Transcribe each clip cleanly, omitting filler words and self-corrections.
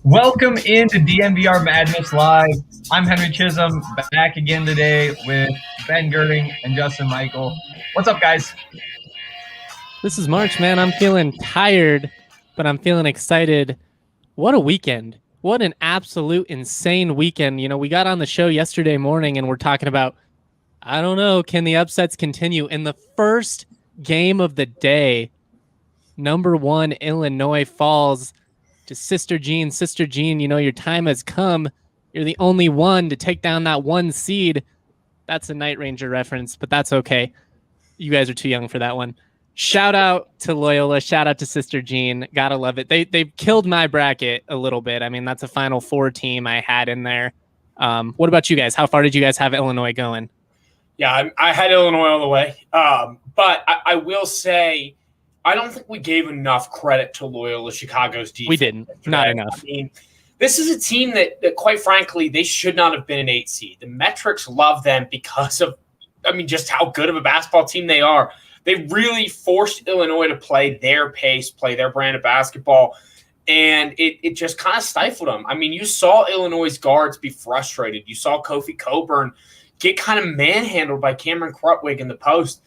Welcome into DNVR Madness Live. I'm Henry Chisholm, back again today with Ben Gerding and Justin Michael. What's up, guys? This is March, man. I'm feeling tired, but I'm feeling excited. What a weekend. What an absolute insane weekend. You know, we got on the show yesterday morning and we're talking about, I don't know, can the upsets continue? In the first game of the day, number 1 Illinois falls to Sister Jean. Sister Jean, you know, your time has come. You're the only one to take down that 1 seed. That's a Night Ranger reference, but that's okay. You guys are too young for that one. Shout out to Loyola. Shout out to Sister Jean. Gotta love it. They've killed my bracket a little bit. I mean, that's a Final Four team I had in there. What about you guys? How far did you guys have Illinois going? Yeah, I had Illinois all the way. But I will say, I don't think we gave enough credit to Loyola Chicago's defense. We didn't. Not enough. I mean, this is a team that, quite frankly, they should not have been an 8 seed. The metrics love them because of, just how good of a basketball team they are. They really forced Illinois to play their pace, play their brand of basketball, and it just kind of stifled them. I mean, you saw Illinois' guards be frustrated. You saw Kofi Coburn get kind of manhandled by Cameron Krutwig in the post.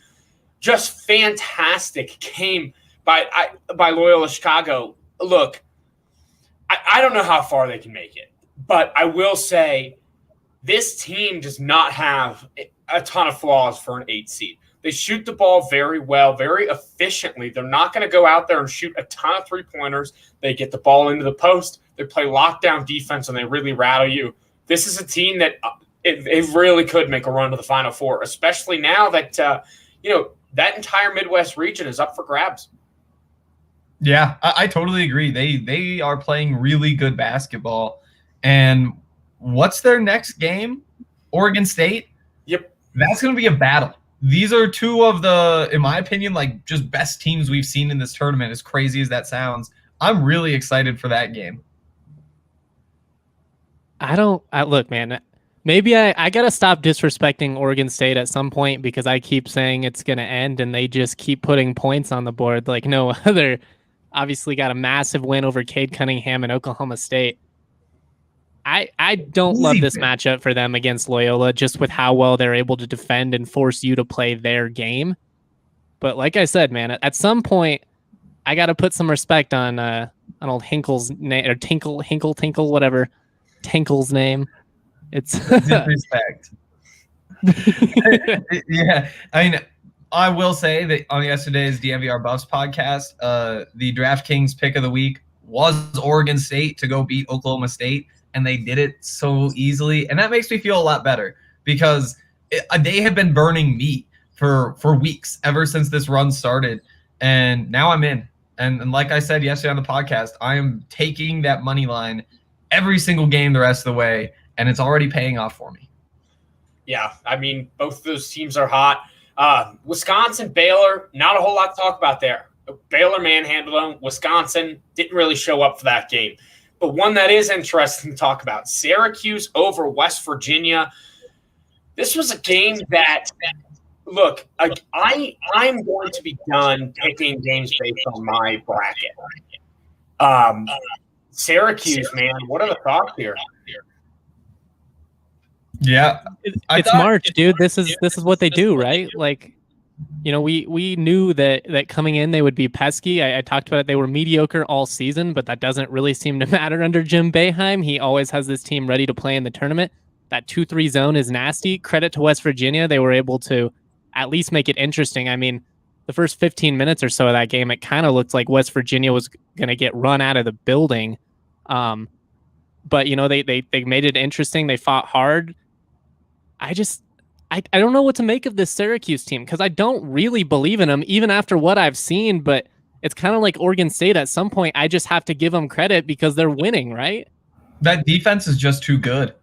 Just fantastic game by Loyola Chicago. Look, I don't know how far they can make it, but I will say this team does not have a ton of flaws for an 8 seed. They shoot the ball very well, very efficiently. They're not going to go out there and shoot a ton of three-pointers. They get the ball into the post. They play lockdown defense, and they really rattle you. This is a team that it really could make a run to the Final Four, especially now that that entire Midwest region is up for grabs. Yeah, I totally agree. They are playing really good basketball. And what's their next game? Oregon State? Yep. That's going to be a battle. These are two of the, in my opinion, like just best teams we've seen in this tournament, as crazy as that sounds. I'm really excited for that game. Look, man, maybe I got to stop disrespecting Oregon State at some point because I keep saying it's going to end and they just keep putting points on the board like no other. Obviously got a massive win over Cade Cunningham and Oklahoma State. I don't love this matchup for them against Loyola just with how well they're able to defend and force you to play their game. But like I said, man, at some point, I got to put some respect on old Hinkle's name, or Tinkle, whatever. Tinkle's name. It's disrespect. Yeah, I mean, I will say that on yesterday's DNVR Buffs podcast, the DraftKings pick of the week was Oregon State to go beat Oklahoma State, and they did it so easily. And that makes me feel a lot better because they have been burning meat for weeks ever since this run started. And now I'm in. And like I said yesterday on the podcast, I am taking that money line every single game the rest of the way, and it's already paying off for me. Yeah, I mean, both of those teams are hot. Wisconsin, Baylor, not a whole lot to talk about there. Baylor manhandled them. Wisconsin didn't really show up for that game. But one that is interesting to talk about, Syracuse over West Virginia. This was a game that, look, I'm going to be done picking games based on my bracket. Syracuse, man, what are the thoughts here? Yeah, it's March, dude. This is what they do, right? Like, you know, we knew that coming in they would be pesky. I talked about it. They were mediocre all season, but that doesn't really seem to matter under Jim Boeheim. He always has this team ready to play in the tournament. That 2-3 zone is nasty. Credit to West Virginia. They were able to at least make it interesting. I mean, the first 15 minutes or so of that game, it kind of looked like West Virginia was going to get run out of the building. But, you know, they made it interesting. They fought hard. I don't know what to make of this Syracuse team because I don't really believe in them, even after what I've seen. But it's kind of like Oregon State. At some point, I just have to give them credit because they're winning, right? That defense is just too good.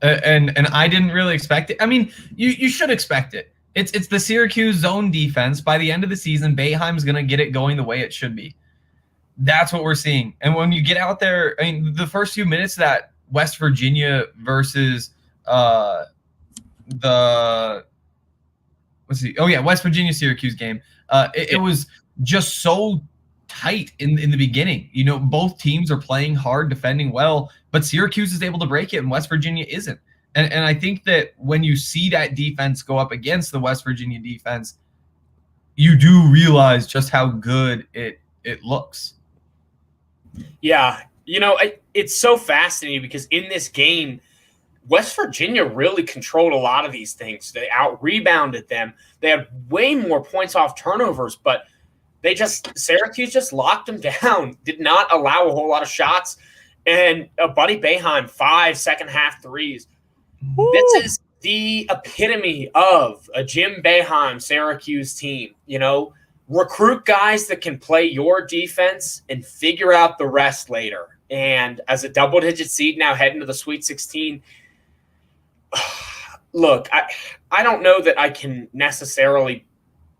And I didn't really expect it. I mean, you should expect it. It's the Syracuse zone defense. By the end of the season, Boeheim's going to get it going the way it should be. That's what we're seeing. And when you get out there, I mean, the first few minutes of that West Virginia versus West Virginia Syracuse game, it was just so tight in the beginning. You know, both teams are playing hard, defending well, but Syracuse is able to break it and West Virginia isn't. And I think that when you see that defense go up against the West Virginia defense, you do realize just how good it looks. Yeah, you know, it's so fascinating because in this game, West Virginia really controlled a lot of these things. They out-rebounded them. They had way more points off turnovers, but Syracuse just locked them down, did not allow a whole lot of shots. And Buddy Boeheim, 5 second-half threes. Woo! This is the epitome of a Jim Boeheim Syracuse team. You know, recruit guys that can play your defense and figure out the rest later. And as a double-digit seed now heading to the Sweet 16, look, I don't know that I can necessarily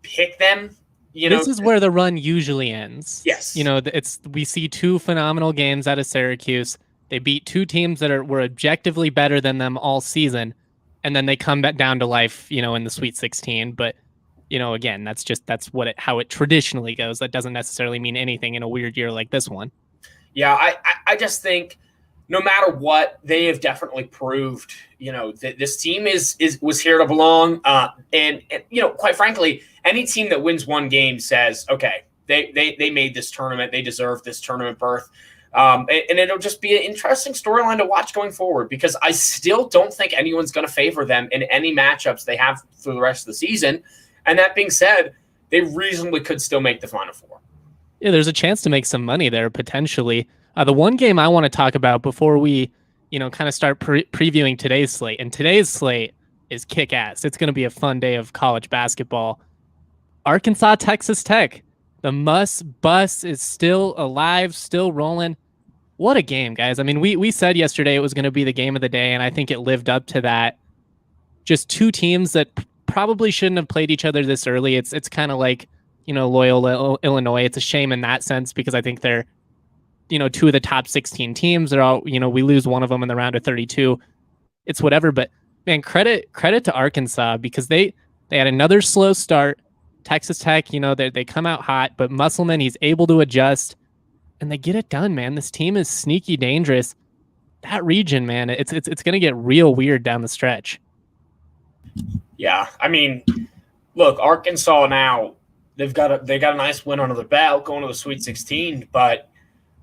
pick them. You know, this is where the run usually ends. Yes. You know, we see 2 phenomenal games out of Syracuse. They beat 2 teams that were objectively better than them all season, and then they come back down to life, you know, in the Sweet 16. But, you know, again, that's how it traditionally goes. That doesn't necessarily mean anything in a weird year like this one. Yeah, I just think no matter what, they have definitely proved, you know, that this team was here to belong. And you know, quite frankly, any team that wins one game says, okay, they made this tournament, they deserve this tournament berth. And it'll just be an interesting storyline to watch going forward because I still don't think anyone's going to favor them in any matchups they have through the rest of the season. And that being said, they reasonably could still make the Final Four. Yeah, there's a chance to make some money there potentially. The one game I want to talk about before we, you know, kind of start previewing today's slate, and today's slate is kick-ass. It's going to be a fun day of college basketball. Arkansas, Texas Tech. The bus is still alive, still rolling. What a game, guys. I mean, we said yesterday it was going to be the game of the day, and I think it lived up to that. Just 2 teams that probably shouldn't have played each other this early. It's kind of like, you know, Loyola, Illinois. It's a shame in that sense because I think they're, you know, 2 of the top 16 teams. They're all, you know, we lose one of them in the round of 32. It's whatever, but man, credit to Arkansas because they had another slow start. Texas Tech, you know, they come out hot, but Musselman, he's able to adjust and they get it done, man. This team is sneaky dangerous. That region, man, it's going to get real weird down the stretch. Yeah, I mean, look, Arkansas now, they got a nice win under their belt going to the Sweet 16, but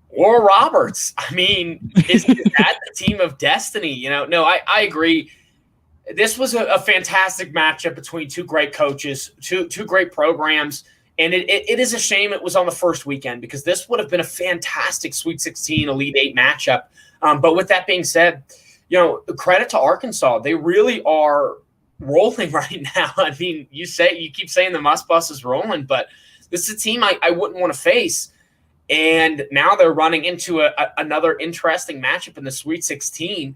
Oral Roberts, I mean, is that the team of destiny? You know, no, I agree. This was a fantastic matchup between 2 great coaches, two great programs, and it is a shame it was on the first weekend because this would have been a fantastic Sweet 16 Elite 8 matchup. But with that being said, you know, credit to Arkansas. They really are rolling right now. I mean, you keep saying the Muss Bus is rolling, but this is a team I wouldn't want to face. And now they're running into another interesting matchup in the Sweet 16.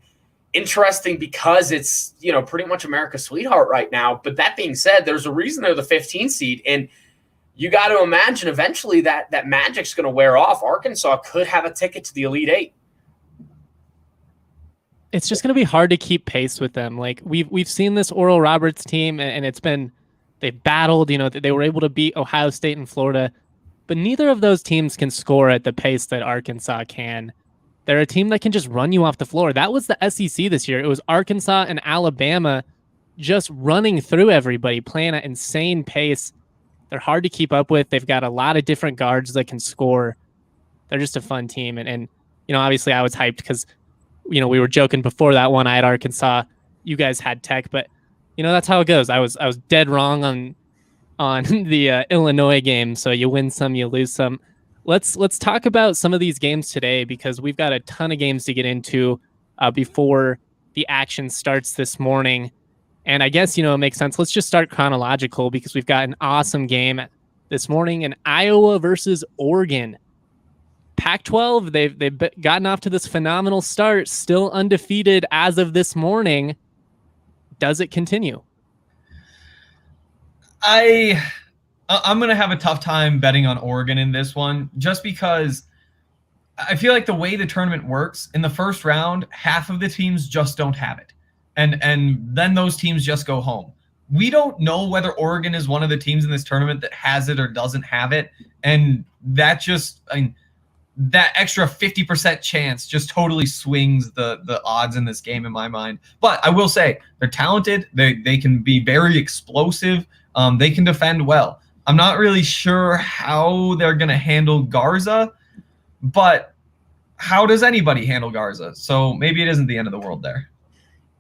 Interesting because it's, you know, pretty much America's sweetheart right now. But that being said, there's a reason they're the 15 seed. And you got to imagine eventually that magic's going to wear off. Arkansas could have a ticket to the Elite 8. It's just going to be hard to keep pace with them. Like we've seen this Oral Roberts team and they've battled, you know, they were able to beat Ohio State and Florida. But neither of those teams can score at the pace that Arkansas can. They're a team that can just run you off the floor. That was the SEC this year. It was Arkansas and Alabama just running through everybody, playing at insane pace. They're hard to keep up with. They've got a lot of different guards that can score. They're just a fun team. And you know, obviously I was hyped because, you know, we were joking before that one. I had Arkansas. You guys had Tech. But, you know, that's how it goes. I was dead wrong on the Illinois game. So you win some, you lose some. Let's talk about some of these games today because we've got a ton of games to get into before the action starts this morning. And I guess, you know, it makes sense. Let's just start chronological because we've got an awesome game this morning in Iowa versus Oregon. Pac-12, they've gotten off to this phenomenal start, still undefeated as of this morning. Does it continue? I'm going to have a tough time betting on Oregon in this one just because I feel like the way the tournament works in the first round, half of the teams just don't have it. And then those teams just go home. we don't know whether Oregon is one of the teams in this tournament that has it or doesn't have it. And that just, that extra 50% chance just totally swings the odds in this game in my mind. But I will say they're talented. They can be very explosive. They can defend well. I'm not really sure how they're going to handle Garza, but how does anybody handle Garza? So maybe it isn't the end of the world there.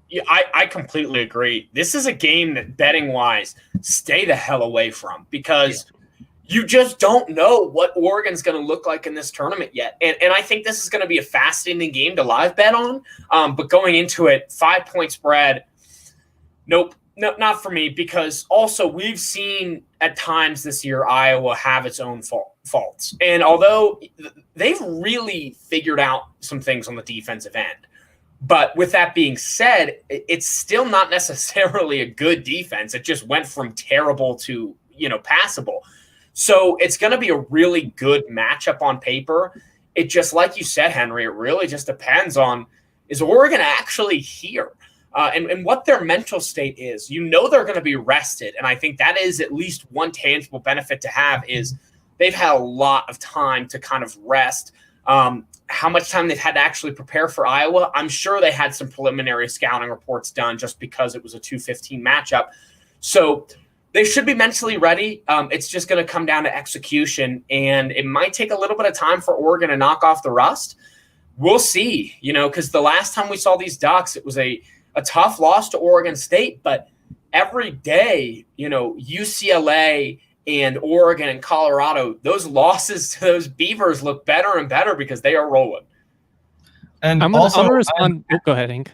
Yeah, I completely agree. This is a game that betting-wise, stay the hell away from, because you just don't know what Oregon's going to look like in this tournament yet. And I think this is going to be a fascinating game to live bet on. But going into it, 5-point spread, nope, no, not for me, because also we've seen at times this year Iowa have its own faults. And although they've really figured out some things on the defensive end, but with that being said, it's still not necessarily a good defense. It just went from terrible to, passable. So it's going to be a really good matchup on paper. It just, like you said, Henry, it really just depends on, is Oregon actually here? And what their mental state is. They're going to be rested. And I think that is at least one tangible benefit to have, is they've had a lot of time to kind of rest. How much time they've had to actually prepare for Iowa, I'm sure they had some preliminary scouting reports done just because it was a 2-15 matchup. So they should be mentally ready. It's just going to come down to execution, and it might take a little bit of time for Oregon to knock off the rust. We'll see, because the last time we saw these Ducks, it was a tough loss to Oregon State, but every day, UCLA and Oregon and Colorado, those losses to those Beavers look better and better because they are rolling. And I'm going to respond. Go ahead, Hank.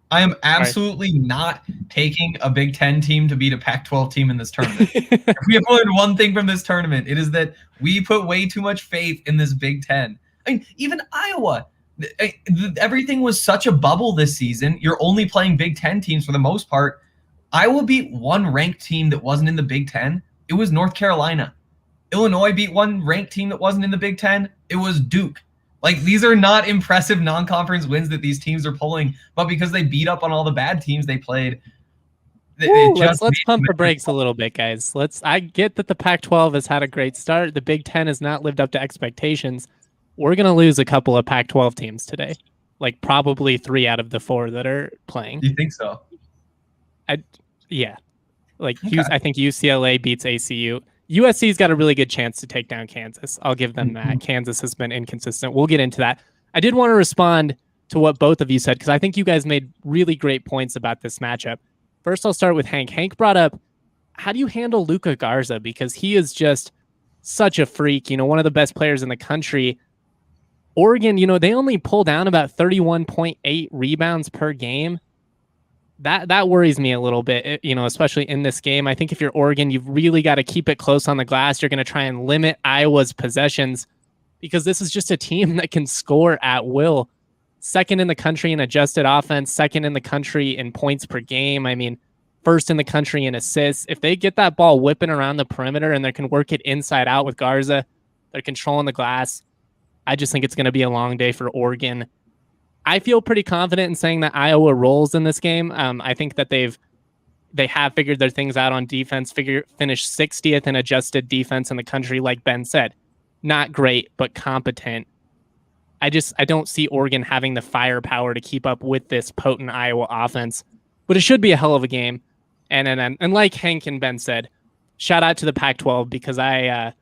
I am absolutely not taking a Big Ten team to beat a Pac-12 team in this tournament. If we have learned one thing from this tournament, it is that we put way too much faith in this Big Ten. I mean, even Iowa, everything was such a bubble this season. You're only playing Big Ten teams for the most part. Iowa beat one ranked team that wasn't in the Big Ten. It was North Carolina. Illinois beat one ranked team that wasn't in the Big Ten. It was Duke. Like, these are not impressive non-conference wins that these teams are pulling, but because they beat up on all the bad teams they played. Let's pump the brakes a little bit, guys. I get that the Pac-12 has had a great start. The Big Ten has not lived up to expectations. We're going to lose a couple of Pac-12 teams today, like probably 3 out of the 4 that are playing. You think so? Yeah. Like, Okay. I think UCLA beats ACU. USC's got a really good chance to take down Kansas. I'll give them that. Kansas has been inconsistent. We'll get into that. I did want to respond to what both of you said, because I think you guys made really great points about this matchup. First, I'll start with Hank. Hank brought up, how do you handle Luka Garza? Because he is just such a freak, one of the best players in the country. Oregon, they only pull down about 31.8 rebounds per game. That worries me a little bit, especially in this game. I think if you're Oregon, you've really got to keep it close on the glass. You're going to try and limit Iowa's possessions, because this is just a team that can score at will. Second in the country in adjusted offense, second in the country in points per game. I mean, first in the country in assists. If they get that ball whipping around the perimeter and they can work it inside out with Garza, they're controlling the glass. I just think it's going to be a long day for Oregon. I feel pretty confident in saying that Iowa rolls in this game. I think that they have figured their things out on defense, finished 60th in adjusted defense in the country, like Ben said. Not great, but competent. I don't see Oregon having the firepower to keep up with this potent Iowa offense, but it should be a hell of a game. And like Hank and Ben said, shout out to the Pac-12, because I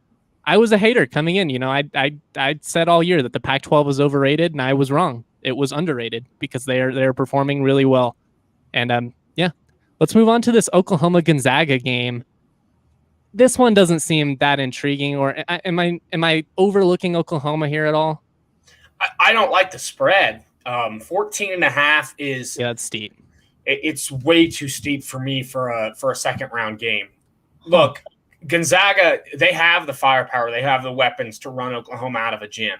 was a hater coming in. I said all year that the Pac-12 was overrated, and I was wrong. It was underrated, because they're performing really well. And let's move on to this Oklahoma-Gonzaga game. This one doesn't seem that intriguing, or am I overlooking Oklahoma here at all? I don't like the spread. 14.5 is it's steep. It's way too steep for me for a second round game. Look, Gonzaga, they have the firepower, they have the weapons to run Oklahoma out of a gym.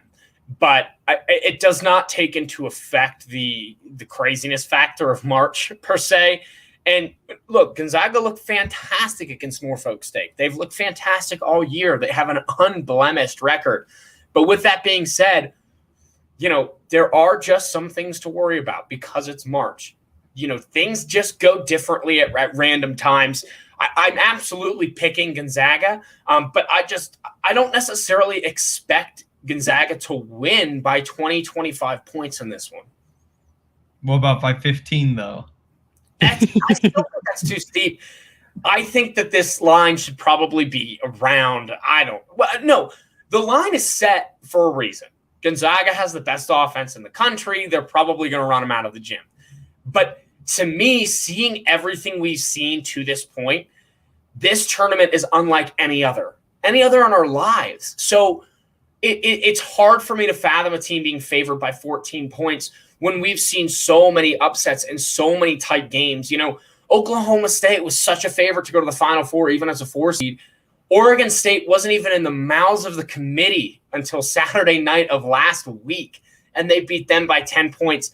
But it does not take into effect the craziness factor of March, per se. And look, Gonzaga looked fantastic against Norfolk State. They've looked fantastic all year. They have an unblemished record. But with that being said, there are just some things to worry about because it's March. things just go differently at random times. I'm absolutely picking Gonzaga, but I don't necessarily expect Gonzaga to win by 20, 25 points in this one. What about by 15, though? I still think that's too steep. I think that this line should probably be around, the line is set for a reason. Gonzaga has the best offense in the country. They're probably going to run them out of the gym. But to me, seeing everything we've seen to this point, this tournament is unlike any other in our lives. So it's hard for me to fathom a team being favored by 14 points when we've seen so many upsets and so many tight games. Oklahoma State was such a favorite to go to the Final Four, even as a 4 seed. Oregon State wasn't even in the mouths of the committee until Saturday night of last week, and they beat them by 10 points.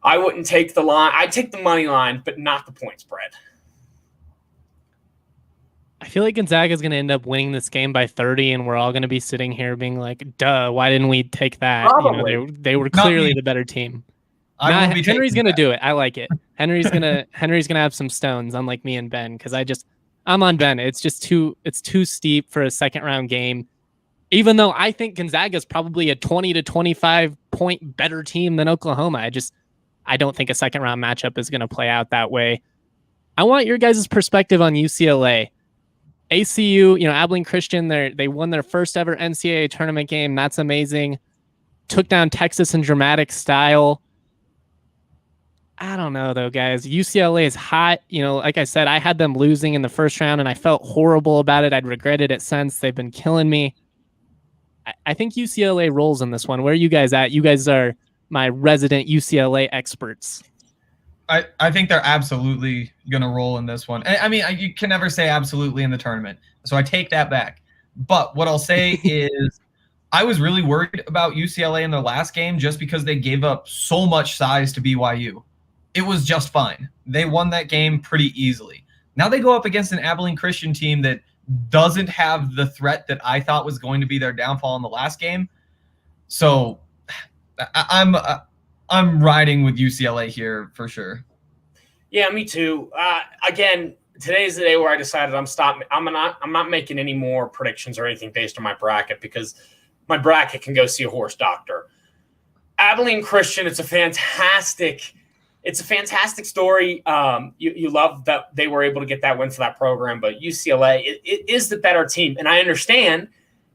I wouldn't take the line. I'd take the money line, but not the point spread. I feel like Gonzaga is going to end up winning this game by 30, and we're all going to be sitting here being like, duh, why didn't we take that? Probably. They were clearly the better team. Henry's going to do it. I like it. Henry's going to have some stones, unlike me and Ben, because I'm on Ben. It's too steep for a second round game. Even though I think Gonzaga is probably a 20 to 25 point better team than Oklahoma. I don't think a second round matchup is going to play out that way. I want your guys' perspective on UCLA. ACU, Abilene Christian, they won their first ever NCAA tournament game. That's amazing. Took down Texas in dramatic style. I don't know, though, guys. UCLA is hot. Like I said, I had them losing in the first round, and I felt horrible about it. I'd regretted it since. They've been killing me. I think UCLA rolls in this one. Where are you guys at? You guys are my resident UCLA experts. I think they're absolutely going to roll in this one. I mean, you can never say absolutely in the tournament, so I take that back. But what I'll say is I was really worried about UCLA in their last game just because they gave up so much size to BYU. It was just fine. They won that game pretty easily. Now they go up against an Abilene Christian team that doesn't have the threat that I thought was going to be their downfall in the last game. So I'm riding with UCLA here for sure. Yeah, me too. Again, today's the day where I decided I'm not making any more predictions or anything based on my bracket, because my bracket can go see a horse doctor. Abilene Christian, it's a fantastic story. You love that they were able to get that win for that program, but UCLA it is the better team, and I understand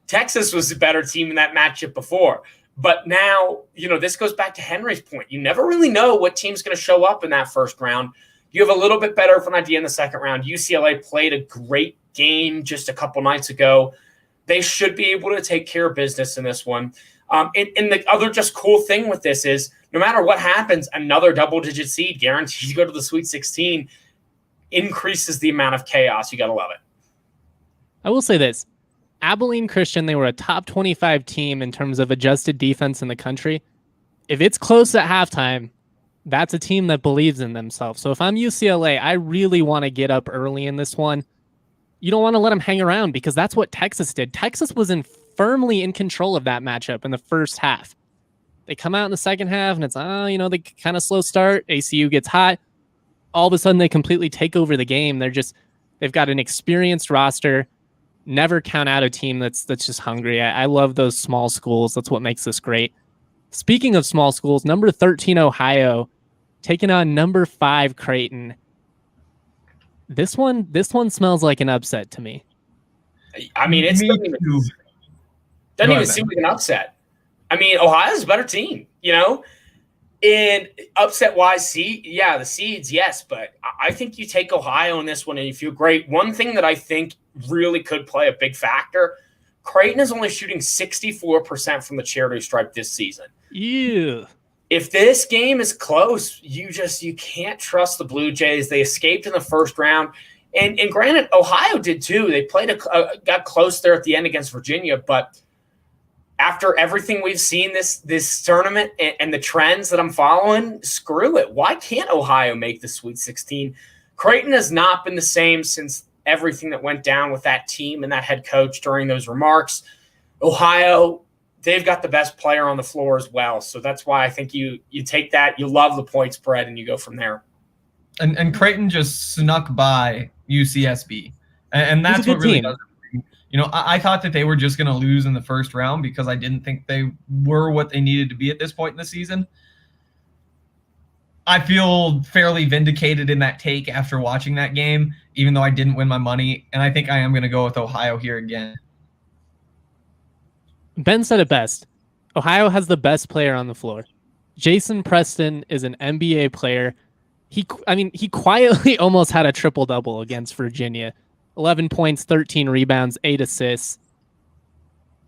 Texas was the better team in that matchup before. But now, this goes back to Henry's point. You never really know what team's going to show up in that first round. You have a little bit better of an idea in the second round. UCLA played a great game just a couple nights ago. They should be able to take care of business in this one. And the other just cool thing with this is no matter what happens, another double-digit seed guaranteed to go to the Sweet 16 increases the amount of chaos. You got to love it. I will say this. Abilene Christian, they were a top 25 team in terms of adjusted defense in the country. If it's close at halftime, that's a team that believes in themselves. So if I'm UCLA, I really want to get up early in this one. You don't want to let them hang around, because that's what Texas did. Texas was firmly in control of that matchup in the first half. They come out in the second half, and it's, they kind of slow start. ACU gets hot. All of a sudden, they completely take over the game. They've got an experienced roster. Never count out a team that's just hungry. I love those small schools. That's what makes this great. Speaking of small schools, number 13 Ohio taking on number 5 Creighton. This one smells like an upset to me. I mean, it doesn't even seem like an upset. I mean, Ohio's a better team, And upset-wise, the seeds, yes. But I think you take Ohio in this one and you feel great. One thing that I think really could play a big factor, Creighton is only shooting 64% from the charity stripe this season. Yeah. If this game is close, you can't trust the Blue Jays. They escaped in the first round. And granted, Ohio did too. They got close there at the end against Virginia, but after everything we've seen this tournament and the trends that I'm following, screw it. Why can't Ohio make the Sweet 16? Creighton has not been the same since everything that went down with that team and that head coach during those remarks. Ohio, they've got the best player on the floor as well. So that's why I think you take that. You love the point spread and you go from there. And Creighton just snuck by UCSB, and that's what really does it. You know, I thought that they were just going to lose in the first round because I didn't think they were what they needed to be at this point in the season. I feel fairly vindicated in that take after watching that game, even though I didn't win my money, and I think I am going to go with Ohio here again. Ben said it best. Ohio has the best player on the floor. Jason Preston is an NBA player. He quietly almost had a triple-double against Virginia. 11 points, 13 rebounds, 8 assists.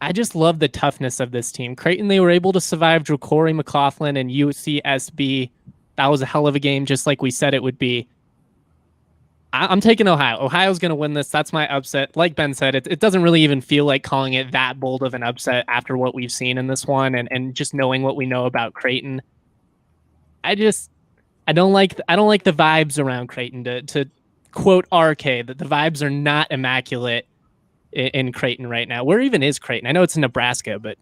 I just love the toughness of this team. Creighton, they were able to survive Drew Corey McLaughlin and UCSB. That was a hell of a game, just like we said it would be. I'm taking Ohio. Ohio's going to win this. That's my upset. Like Ben said, it doesn't really even feel like calling it that bold of an upset after what we've seen in this one and just knowing what we know about Creighton. I don't like the vibes around Creighton. To quote RK, that the vibes are not immaculate in Creighton right now. Where even is Creighton? I know it's in Nebraska, but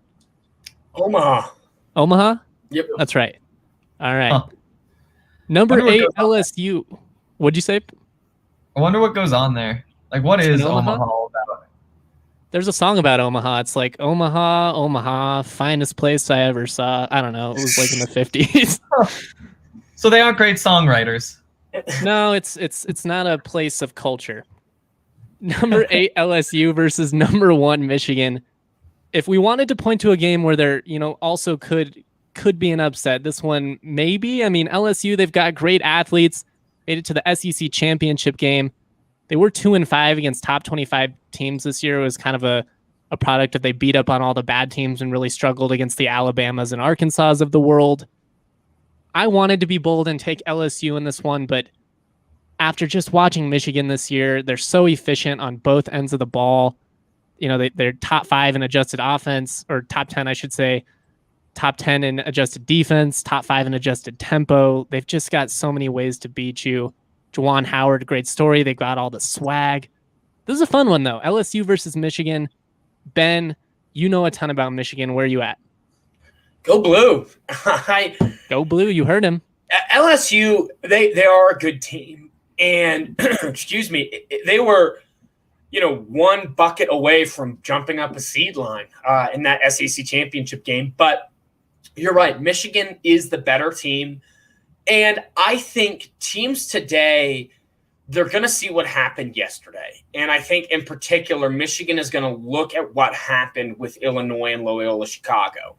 Omaha. Omaha? Yep. That's right. All right. Huh. Number 8, LSU. What'd you say? I wonder what goes on there. Like, what is Omaha all about? There's a song about Omaha. It's like, Omaha, Omaha, finest place I ever saw. I don't know. It was like in the 50s. So they aren't great songwriters. No, it's not a place of culture. Number 8, LSU versus number 1, Michigan. If we wanted to point to a game where there, also could be an upset, this one maybe. I mean, LSU, they've got great athletes. Made it to the SEC championship game. They were 2-5 against top 25 teams this year. It was kind of a product of they beat up on all the bad teams and really struggled against the Alabamas and Arkansas of the world. I wanted to be bold and take LSU in this one, but after just watching Michigan this year, they're so efficient on both ends of the ball. They're top 5 in adjusted offense, or top 10, I should say. Top 10 in adjusted defense, top 5 in adjusted tempo. They've just got so many ways to beat you. Juwan Howard, great story. They've got all the swag. This is a fun one, though. LSU versus Michigan. Ben, you know a ton about Michigan. Where are you at? Go Blue. Go Blue. You heard him. LSU, they are a good team. And, excuse me, they were, one bucket away from jumping up a seed line in that SEC championship game. But you're right. Michigan is the better team. And I think teams today, they're going to see what happened yesterday. And I think in particular, Michigan is going to look at what happened with Illinois and Loyola Chicago.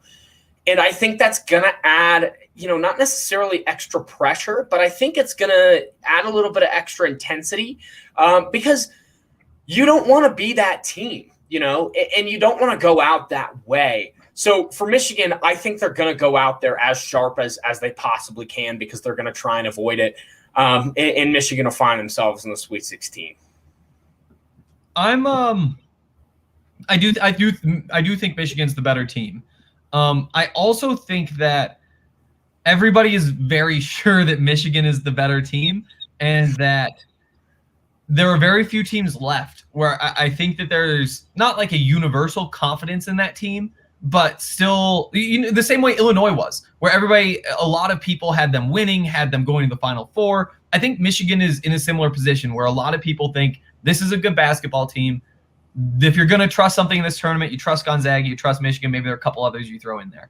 And I think that's going to add, not necessarily extra pressure, but I think it's going to add a little bit of extra intensity because you don't want to be that team, and you don't want to go out that way. So for Michigan, I think they're going to go out there as sharp as they possibly can because they're going to try and avoid it. And Michigan will find themselves in the Sweet 16. I do think Michigan's the better team. I also think that everybody is very sure that Michigan is the better team and that there are very few teams left where I think that there's not like a universal confidence in that team, but still the same way Illinois was, where a lot of people had them winning, had them going to the Final Four. I think Michigan is in a similar position where a lot of people think this is a good basketball team. If you're going to trust something in this tournament, you trust Gonzaga, you trust Michigan, maybe there are a couple others you throw in there.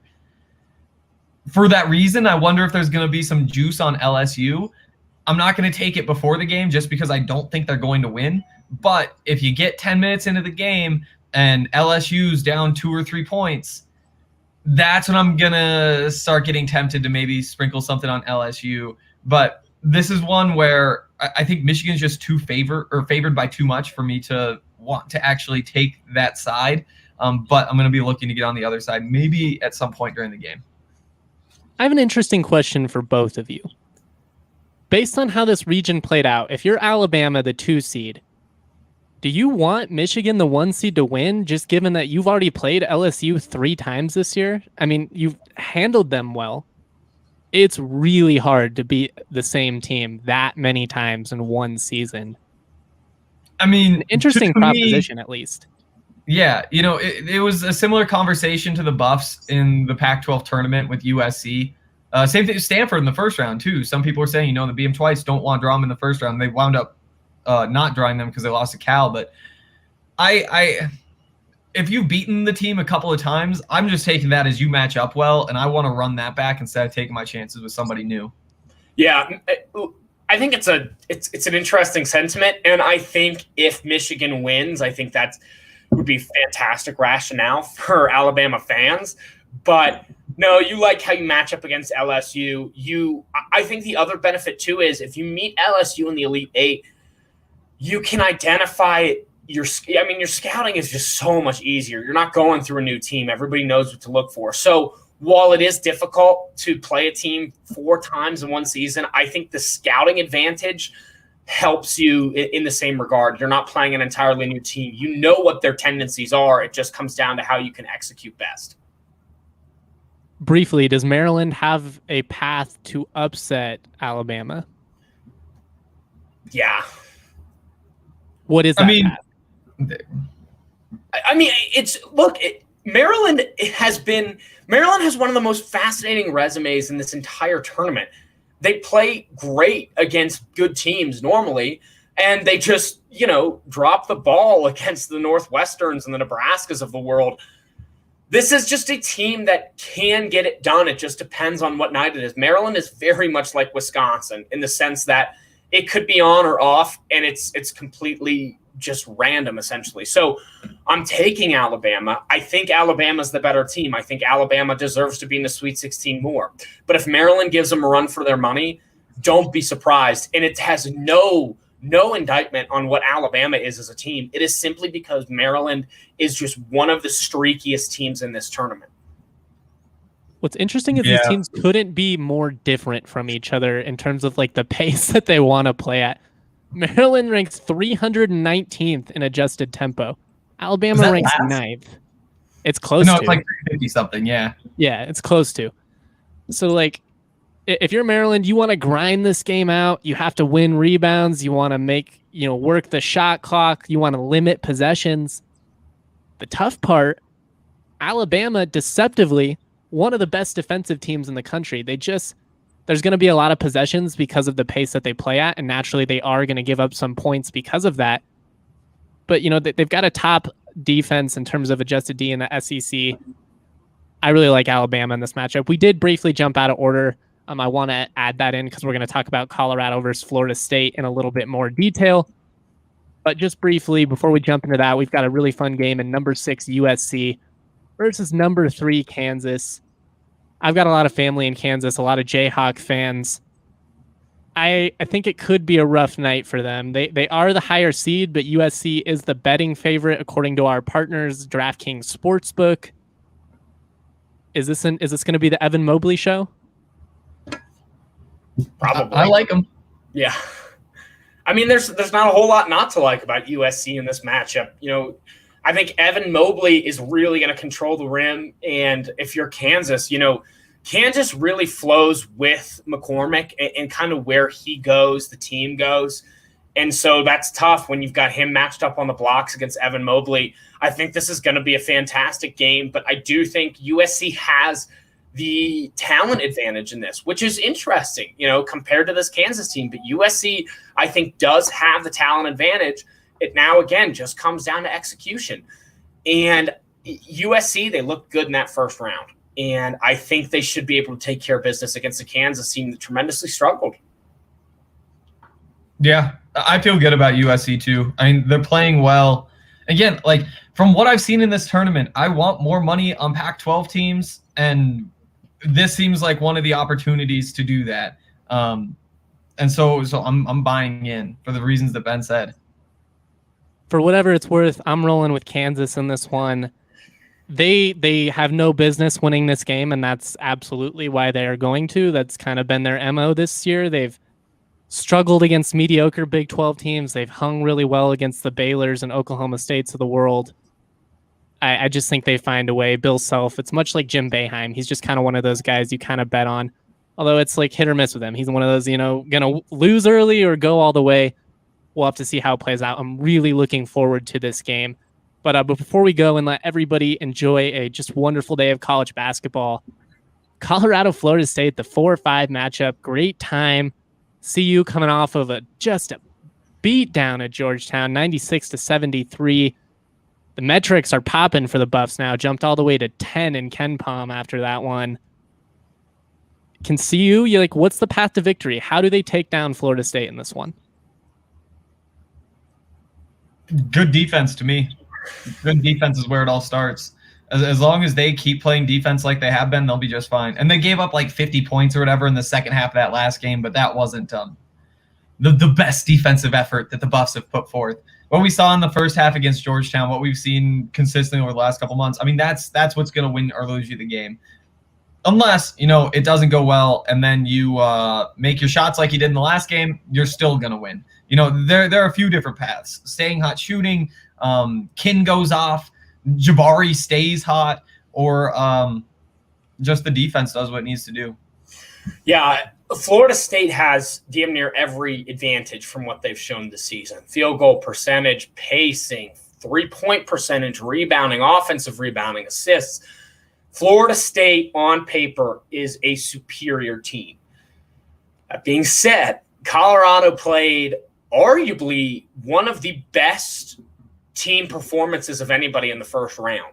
For that reason, I wonder if there's going to be some juice on LSU. I'm not going to take it before the game just because I don't think they're going to win. But if you get 10 minutes into the game and LSU's down 2 or 3 points, that's when I'm going to start getting tempted to maybe sprinkle something on LSU. But this is one where I think Michigan's just favored by too much for me to want to actually take that side. But I'm going to be looking to get on the other side maybe at some point during the game. I have an interesting question for both of you. Based on how this region played out, if you're Alabama, the 2 seed, do you want Michigan, the 1 seed, to win, just given that you've already played LSU 3 times this year? I mean, you've handled them well. It's really hard to beat the same team that many times in one season. I mean, an interesting proposition, at least. Yeah, it was a similar conversation to the Buffs in the Pac-12 tournament with USC. Same thing with Stanford in the first round, too. Some people are saying, they beat them twice, don't want to draw them in the first round. They wound up not drawing them because they lost to Cal. But if you've beaten the team a couple of times, I'm just taking that as you match up well, and I want to run that back instead of taking my chances with somebody new. Yeah, I think it's an interesting sentiment, and I think if Michigan wins, I think that would be fantastic rationale for Alabama fans. But no, you like how you match up against LSU. I think the other benefit too is if you meet LSU in the Elite Eight, you can identify your scouting is just so much easier. You're not going through a new team. Everybody knows what to look for. So while it is difficult to play a team 4 times in one season, I think the scouting advantage helps you in the same regard. You're not playing an entirely new team. You know what their tendencies are. It just comes down to how you can execute best. Briefly, does Maryland have a path to upset Alabama? Yeah. What is that path? Maryland has one of the most fascinating resumes in this entire tournament. They play great against good teams normally, and they just, drop the ball against the Northwesterns and the Nebraskas of the world. This is just a team that can get it done. It just depends on what night it is. Maryland is very much like Wisconsin in the sense that it could be on or off, and it's completely just random, essentially. So I'm taking Alabama. I think Alabama's the better team. I think Alabama deserves to be in the Sweet 16 more. But if Maryland gives them a run for their money, don't be surprised. And it has no indictment on what Alabama is as a team. It is simply because Maryland is just one of the streakiest teams in this tournament. What's interesting is these teams couldn't be more different from each other in terms of the pace that they want to play at. Maryland ranks 319th in adjusted tempo. Alabama ranks 9th. It's close to. No, it's like 350 something, yeah. Yeah, it's close to. So, if you're Maryland, you want to grind this game out. You have to win rebounds. You want to work the shot clock. You want to limit possessions. The tough part, Alabama, deceptively, one of the best defensive teams in the country. There's going to be a lot of possessions because of the pace that they play at, and naturally they are going to give up some points because of that. But, they've got a top defense in terms of adjusted D in the SEC. I really like Alabama in this matchup. We did briefly jump out of order. I want to add that in because we're going to talk about Colorado versus Florida State in a little bit more detail. But just briefly, before we jump into that, we've got a really fun game in number 6 USC versus number 3 Kansas. I've got a lot of family in Kansas, a lot of Jayhawk fans. I think it could be a rough night for them. They are the higher seed, but USC is the betting favorite according to our partners, DraftKings Sportsbook. Is this going to be the Evan Mobley show? Probably. I like him. Yeah. I mean, there's not a whole lot not to like about USC in this matchup. I think Evan Mobley is really going to control the rim. And if you're Kansas, Kansas really flows with McCormick and kind of where he goes, the team goes. And so that's tough when you've got him matched up on the blocks against Evan Mobley. I think this is going to be a fantastic game, but I do think USC has the talent advantage in this, which is interesting, compared to this Kansas team. But USC, I think, does have the talent advantage. It now, again, just comes down to execution. And USC, they looked good in that first round. And I think they should be able to take care of business against a Kansas team that tremendously struggled. Yeah, I feel good about USC too. I mean, they're playing well. Again, from what I've seen in this tournament, I want more money on Pac-12 teams, and this seems like one of the opportunities to do that. And so I'm buying in for the reasons that Ben said. For whatever it's worth, I'm rolling with Kansas in this one. They have no business winning this game, and that's absolutely why they are going to. That's kind of been their MO this year. They've struggled against mediocre Big 12 teams. They've hung really well against the Baylors and Oklahoma States of the world. I just think they find a way. Bill Self, it's much like Jim Boeheim. He's just kind of one of those guys you kind of bet on. Although it's hit or miss with him. He's one of those, going to lose early or go all the way. We'll have to see how it plays out. I'm really looking forward to this game. But before we go and let everybody enjoy a just wonderful day of college basketball, Colorado, Florida State, the 4-5 matchup. Great time. CU coming off of just a beat down at Georgetown, 96-73. The metrics are popping for the Buffs now. Jumped all the way to 10 in KenPom after that one. Can CU, what's the path to victory? How do they take down Florida State in this one? Good defense to me. Good defense is where it all starts. As long as they keep playing defense like they have been, they'll be just fine. And they gave up like 50 points or whatever in the second half of that last game, but that wasn't the best defensive effort that the Buffs have put forth. What we saw in the first half against Georgetown, what we've seen consistently over the last couple months, I mean, that's what's going to win or lose you the game. Unless, it doesn't go well and then you make your shots like you did in the last game, you're still going to win. There are a few different paths. Staying hot shooting, Kin goes off, Jabari stays hot, or just the defense does what it needs to do. Yeah, Florida State has damn near every advantage from what they've shown this season. Field goal percentage, pacing, 3-point percentage, rebounding, offensive rebounding, assists. Florida State, on paper, is a superior team. That being said, Colorado played arguably one of the best team performances of anybody in the first round.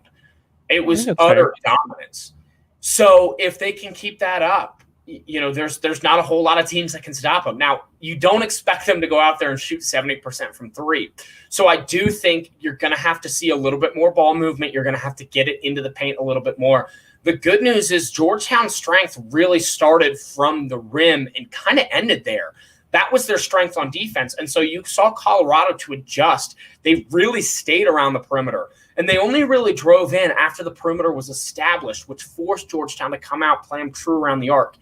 It was utter dominance. So if they can keep that up, there's not a whole lot of teams that can stop them. Now, you don't expect them to go out there and shoot 70% from three. So I do think you're going to have to see a little bit more ball movement. You're going to have to get it into the paint a little bit more. The good news is Georgetown's strength really started from the rim and kind of ended there. That was their strength on defense. And so you saw Colorado to adjust. They really stayed around the perimeter. And they only really drove in after the perimeter was established, which forced Georgetown to come out, play them true around the arc.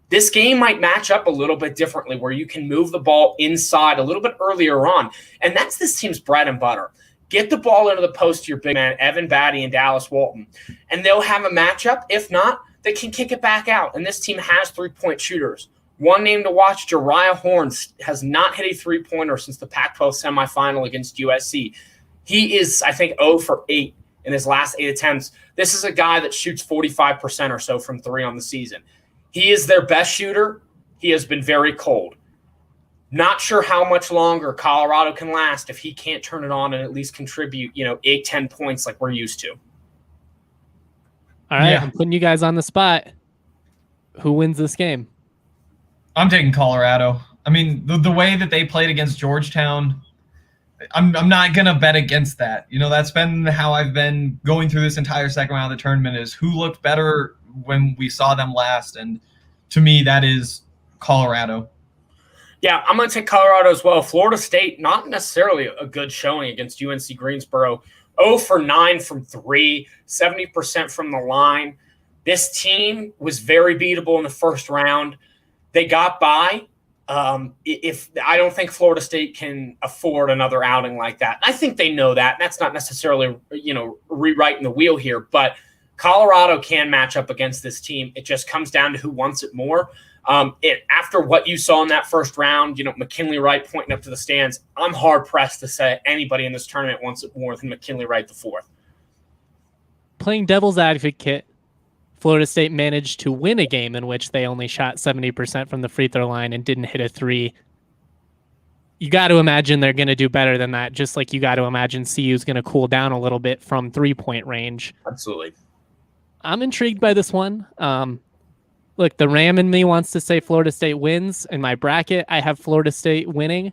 This game might match up a little bit differently where you can move the ball inside a little bit earlier on. And that's this team's bread and butter. Get the ball into the post to your big man, Evan Batty and Dallas Walton, and they'll have a matchup. If not, they can kick it back out. And this team has 3-point shooters. One name to watch, Jariah Horn, has not hit a 3-pointer since the Pac-12 semifinal against USC. He is, I think, 0 for 8 in his last 8 attempts. This is a guy that shoots 45% or so from 3 on the season. He is their best shooter. He has been very cold. Not sure how much longer Colorado can last if he can't turn it on and at least contribute, 8-10 points like we're used to. All right, yeah. I'm putting you guys on the spot. Who wins this game? I'm taking Colorado. I mean, the way that they played against Georgetown, I'm not going to bet against that. That's been how I've been going through this entire second round of the tournament is who looked better when we saw them last. And to me, that is Colorado. Yeah, I'm going to take Colorado as well. Florida State, not necessarily a good showing against UNC Greensboro. 0 for 9 from 3, 70% from the line. This team was very beatable in the first round. They got by. If I don't think Florida State can afford another outing like that. I think they know that. That's not necessarily, rewriting the wheel here, but Colorado can match up against this team. It just comes down to who wants it more. After what you saw in that first round, McKinley Wright pointing up to the stands, I'm hard-pressed to say anybody in this tournament wants it more than McKinley Wright the fourth. Playing devil's advocate, Florida State managed to win a game in which they only shot 70% from the free throw line and didn't hit a 3. You got to imagine they're going to do better than that, just like you got to imagine CU is going to cool down a little bit from 3-point range. Absolutely. I'm intrigued by this one. Look, the Ram in me wants to say Florida State wins. In my bracket, I have Florida State winning.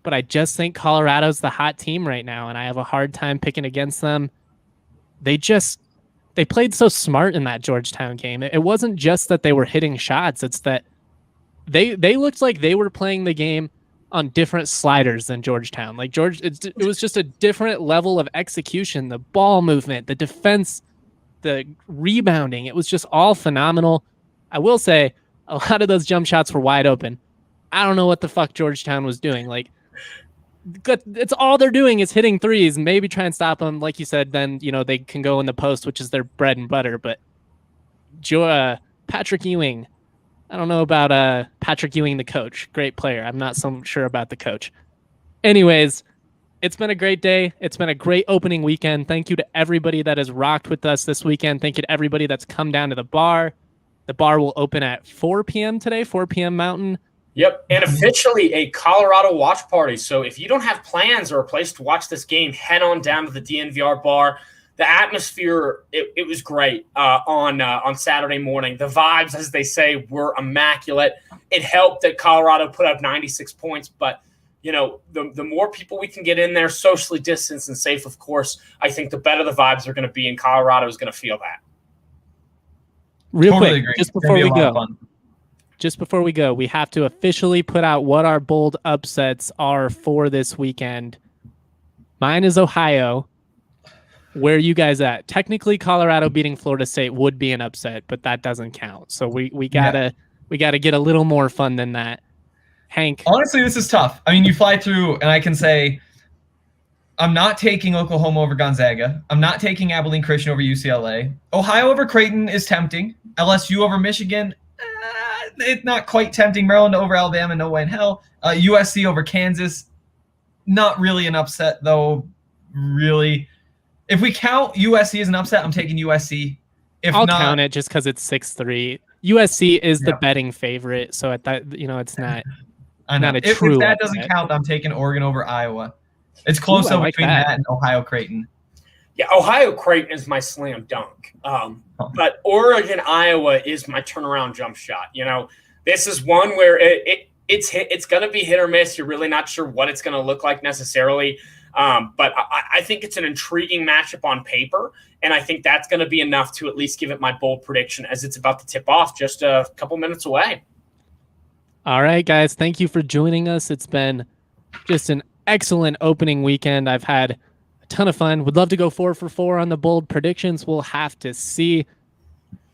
But I just think Colorado's the hot team right now, and I have a hard time picking against them. They played so smart in that Georgetown game. It wasn't just that they were hitting shots. It's that they looked like they were playing the game on different sliders than Georgetown. It was just a different level of execution, the ball movement, the defense, the rebounding. It was just all phenomenal. I will say a lot of those jump shots were wide open. I don't know what the fuck Georgetown was doing. It's all they're doing is hitting threes and maybe try and stop them. Like you said, then, they can go in the post, which is their bread and butter. But Patrick Ewing, I don't know about Patrick Ewing, the coach. Great player. I'm not so sure about the coach. Anyways, it's been a great day. It's been a great opening weekend. Thank you to everybody that has rocked with us this weekend. Thank you to everybody that's come down to the bar. The bar will open at 4 p.m. today, 4 p.m. Mountain. Yep, and officially a Colorado watch party. So if you don't have plans or a place to watch this game, head on down to the DNVR bar. The atmosphere, it was great on Saturday morning. The vibes, as they say, were immaculate. It helped that Colorado put up 96 points, but the more people we can get in there, socially distanced and safe, of course, I think the better the vibes are going to be, and Colorado is going to feel that. Real Totally quick, agree. just before we go, we have to officially put out what our bold upsets are for this weekend. Mine is Ohio. Where are you guys at? Technically, Colorado beating Florida State would be an upset, but that doesn't count. So we gotta get a little more fun than that. Hank, honestly, this is tough. I mean, you fly through, and I can say, I'm not taking Oklahoma over Gonzaga. I'm not taking Abilene Christian over UCLA. Ohio over Creighton is tempting. LSU over Michigan, it's not quite tempting. Maryland over Alabama, no way in hell. USC over Kansas, not really an upset though. Really, if we count USC as an upset, I'm taking USC. I'll count it just because it's 6-3. USC is the betting favorite, so at that, it's not. Not a true. If that doesn't count, I'm taking Oregon over Iowa. It's close between that and Ohio Creighton. Yeah, Ohio Creighton is my slam dunk. But Oregon Iowa is my turnaround jump shot. This is one where it's going to be hit or miss. You're really not sure what it's going to look like necessarily. But I think it's an intriguing matchup on paper, and I think that's going to be enough to at least give it my bold prediction as it's about to tip off just a couple minutes away. All right, guys, thank you for joining us. It's been just an excellent opening weekend. I've had a ton of fun. Would love to go 4 for 4 on the bold predictions. We'll have to see.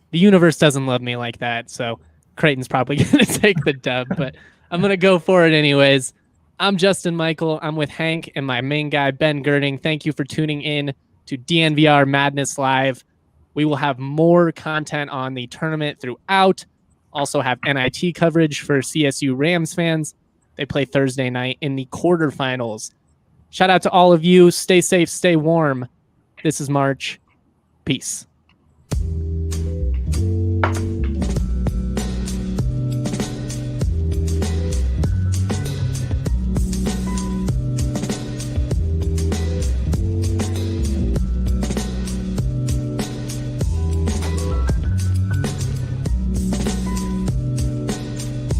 The universe doesn't love me like that, so Creighton's probably going to take the dub, but I'm going to go for it anyways. I'm Justin Michael. I'm with Hank and my main guy, Ben Gerding. Thank you for tuning in to DNVR Madness Live. We will have more content on the tournament throughout. Also have NIT coverage for CSU Rams fans. They play Thursday night in the quarterfinals. Shout out to all of you. Stay safe, stay warm. This is March. Peace.